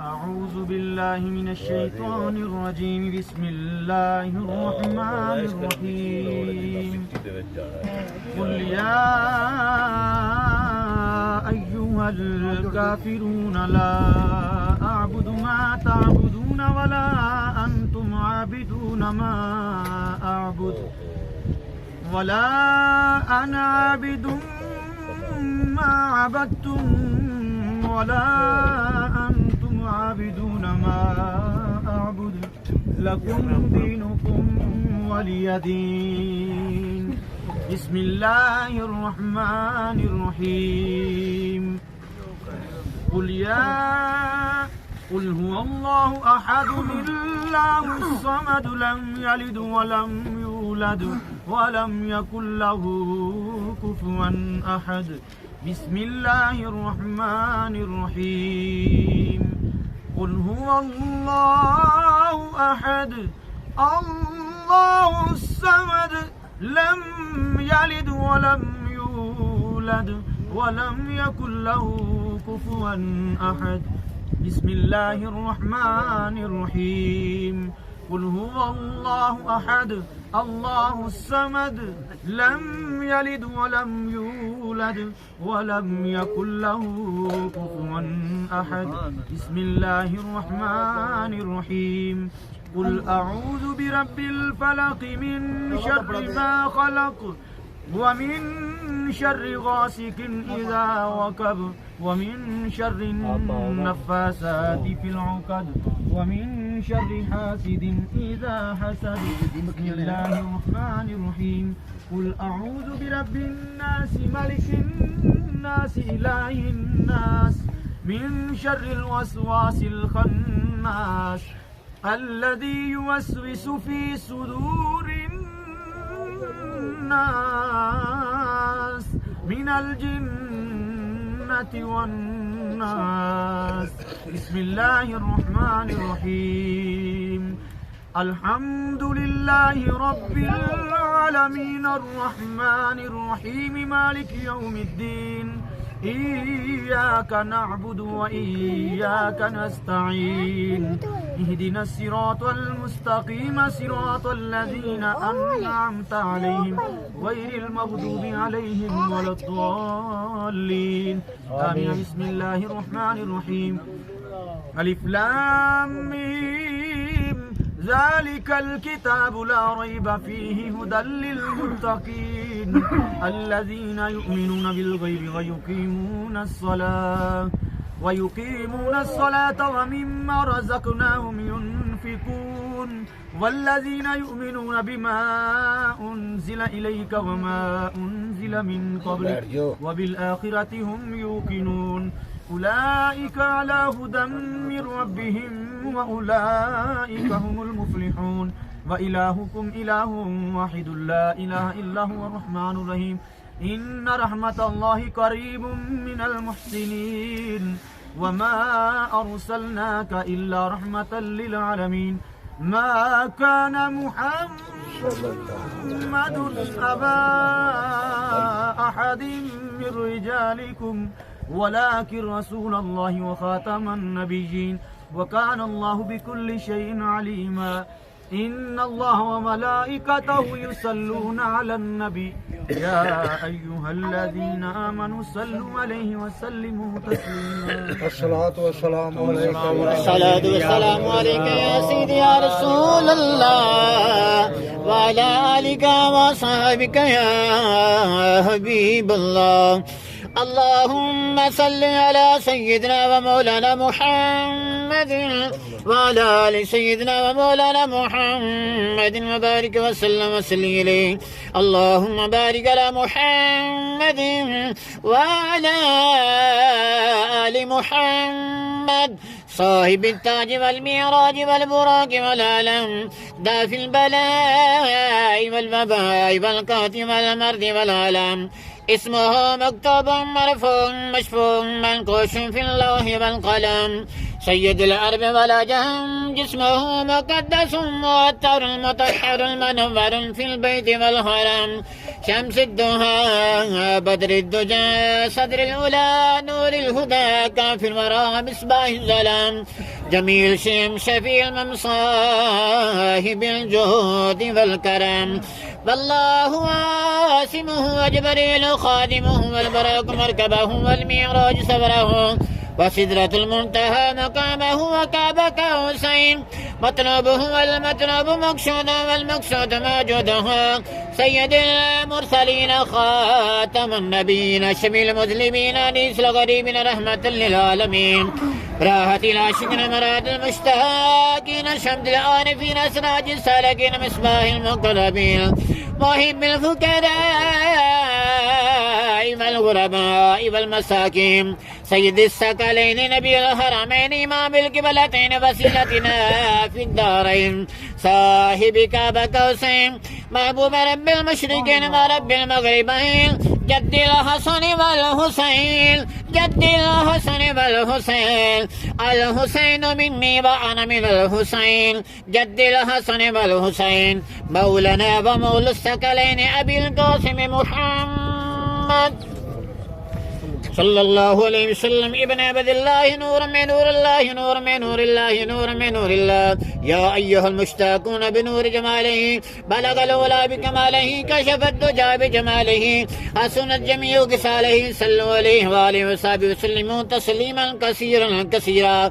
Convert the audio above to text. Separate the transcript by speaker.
Speaker 1: أعوذ بالله من الشيطان الرجيم بسم الله الرحمن الرحيم قل يا أيها الكافرون لا أعبد ما تعبدون ولا أنتم عابدون ما أعبد ولا أنا عابد ما عبدتم ولا أنتم عابدون ما أعبد لكم دينكم ولي دين بسم الله الرحمن الرحيم قل هو الله أحد الله الصمد لم يلد ولم يولد ولم يكن له كفوا أحد بسم الله الرحمن الرحيم قل هو الله أحد الله الصمد لم يلد ولم يولد ولم يكن له كفوا أحد بسم الله الرحمن الرحيم قل هو الله أحد الله الصمد لم يلد ولم يولد ولم يكن له كفوا أحد بسم الله الرحمن الرحيم قل أعوذ برب الفلق من شر ما خلق ومن شر غاسق إذا وقب ومن شر النفاثات في العقد ومن شر حاسد إذا حسد بسم الله الرحمن الرحيم قل أعوذ برب الناس ملك الناس إله الناس من شر الوسواس الخناس الذي يوسوس في صدور الناس من الجنة والناس بسم الله الرحمن الرحيم الحمد لله رب العالمين الرحمن الرحيم مالك يوم الدين إياك نعبد وإياك نستعين اهدنا الصراط المستقيم صراط الذين أنعمت عليهم غير المغضوب عليهم ولا الضالين آمين بسم الله الرحمن الرحيم ألف لام ميم ذلك الكتاب لا ريب فيه هدى للمتقين الذين يؤمنون بالغيب ويقيمون الصلاة ومما رزقناهم ينفقون والذين يؤمنون بما أنزل إليك وما أنزل من قبلك وبالآخرة هم يوقنون أولئك على هدى من ربهم وأولئك هم المفلحون وإلهكم إله واحد لا إله إلا هو الرحمن الرحيم إن رحمة الله قريب من المحسنين وما أرسلناك إلا رحمة للعالمين ما كان محمد أبا أحد من رجالكم ولكن رسول الله وخاتم النبيين وكان الله بكل شيء عليما إن الله وملائكته يصلون على النبي يا أيها الذين آمنوا صلوا عليه وسلموا تسليما
Speaker 2: الصلاة والسلام عليك
Speaker 3: الصلاة والسلام عليك يا سيدي يا رسول الله وعلى آلك وصحبك يا حبيب الله اللهم صل على سيدنا ومولانا محمد وعلى آل سيدنا ومولانا محمد وبارك وسلم وسلم إليه اللهم بارك على محمد وعلى آل محمد صاحب التاج والمعراج والبراق والعلم دافع البلاء والوباء والقاتم والمرض والعلم اسمه مكتوب مرفوع مشفوع منقوش في اللوح والقلم سيد الأرض والأجم جسمه مقدس معطر المطهر المنور في البيت والحرم شمس الدهى بدر الدجى صدر الأولى نور الهدى كافر وراء مصباح الظلام جميل شيم شفيع الممصاهب بالجهود والكرم والله عاصمه وجبريل خادمه والبراق مركبه والمعراج سفره وسدرة المنتهى مقامه وكعب كوسين مطلوبه والمطلوب مقصود والمقصود موجوده سيد المرسلين خاتم النبيين شميل المسلمين أنيس الغريبين رحمة للعالمين راحة العاشقين مراد المشتاقين شمد العارفين أسراج السالكين مصباح المقربين محب الفقراء والغرباء والمساكين سيد الثقلين نبي الحرمين إمام القبلتين وسيلتنا في الدارين صاحب كعب قوسين محبوب رب المشرقين ورب المغربين جد الحسن والحسين جد الحسن والحسين الحسين مني وأنا من الحسين جد الحسن والحسين مولانا ومولى الثقلين أبي القاسم محمد صلى الله عليه وسلم ابن عبد الله نور من نور الله نور من نور الله نور من نور الله يا أيها المشتاقون بنور جماله بلغ الأولى بكماله كشف الدجى بجماله حسنت جميع خصاله صلوا عليه وآله وصحبه وسلموا تسليما كثيرا كثيرا